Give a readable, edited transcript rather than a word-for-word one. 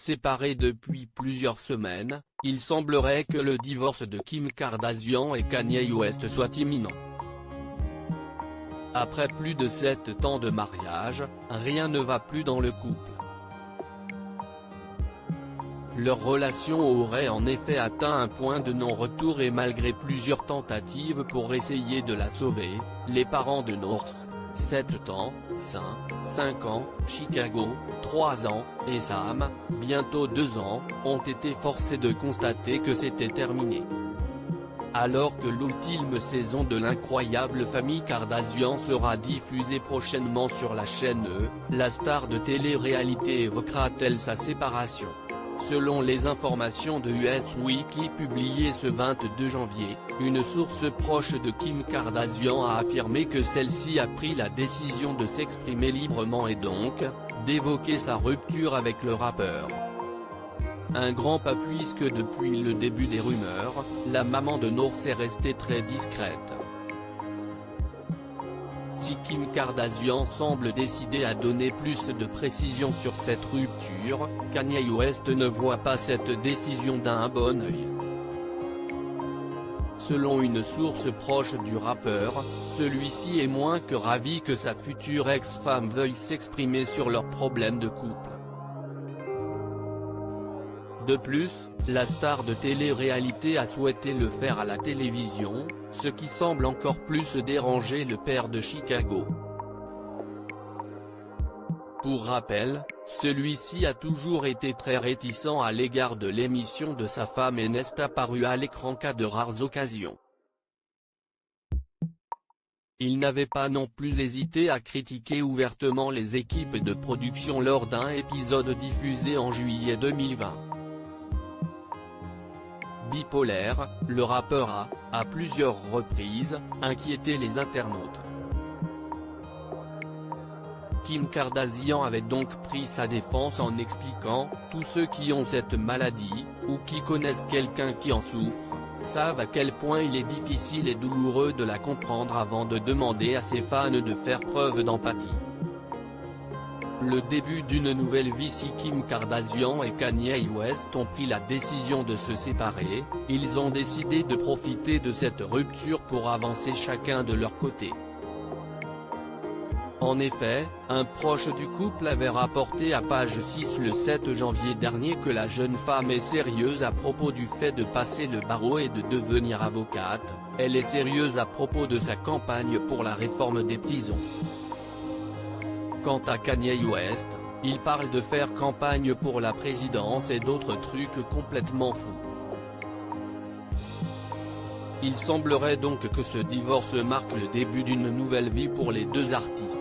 Séparés depuis plusieurs semaines, il semblerait que le divorce de Kim Kardashian et Kanye West soit imminent. Après plus de 7 ans de mariage, rien ne va plus dans le couple. Leur relation aurait en effet atteint un point de non-retour et malgré plusieurs tentatives pour essayer de la sauver, les parents de North, 7 ans, 5 ans, Chicago, 3 ans, et Sam, bientôt 2 ans, ont été forcés de constater que c'était terminé. Alors que l'ultime saison de l'incroyable famille Kardashian sera diffusée prochainement sur la chaîne E, la star de télé-réalité évoquera-t-elle sa séparation? Selon les informations de US Weekly publiées ce 22 janvier, une source proche de Kim Kardashian a affirmé que celle-ci a pris la décision de s'exprimer librement et donc, d'évoquer sa rupture avec le rappeur. Un grand pas puisque depuis le début des rumeurs, la maman de North est restée très discrète. Si Kim Kardashian semble décidée à donner plus de précisions sur cette rupture, Kanye West ne voit pas cette décision d'un bon œil. Selon une source proche du rappeur, celui-ci est moins que ravi que sa future ex-femme veuille s'exprimer sur leurs problèmes de couple. De plus, la star de télé-réalité a souhaité le faire à la télévision, ce qui semble encore plus déranger le père de Chicago. Pour rappel, celui-ci a toujours été très réticent à l'égard de l'émission de sa femme et n'est apparu à l'écran qu'à de rares occasions. Il n'avait pas non plus hésité à critiquer ouvertement les équipes de production lors d'un épisode diffusé en juillet 2020. Bipolaire, le rappeur a, à plusieurs reprises, inquiété les internautes. Kim Kardashian avait donc pris sa défense en expliquant « Tous ceux qui ont cette maladie, ou qui connaissent quelqu'un qui en souffre, savent à quel point il est difficile et douloureux de la comprendre avant de demander à ses fans de faire preuve d'empathie. » Le début d'une nouvelle vie. Si Kim Kardashian et Kanye West ont pris la décision de se séparer, ils ont décidé de profiter de cette rupture pour avancer chacun de leur côté. En effet, un proche du couple avait rapporté à Page 6 le 7 janvier dernier que la jeune femme est sérieuse à propos du fait de passer le barreau et de devenir avocate, elle est sérieuse à propos de sa campagne pour la réforme des prisons. Quant à Kanye West, il parle de faire campagne pour la présidence et d'autres trucs complètement fous. Il semblerait donc que ce divorce marque le début d'une nouvelle vie pour les deux artistes.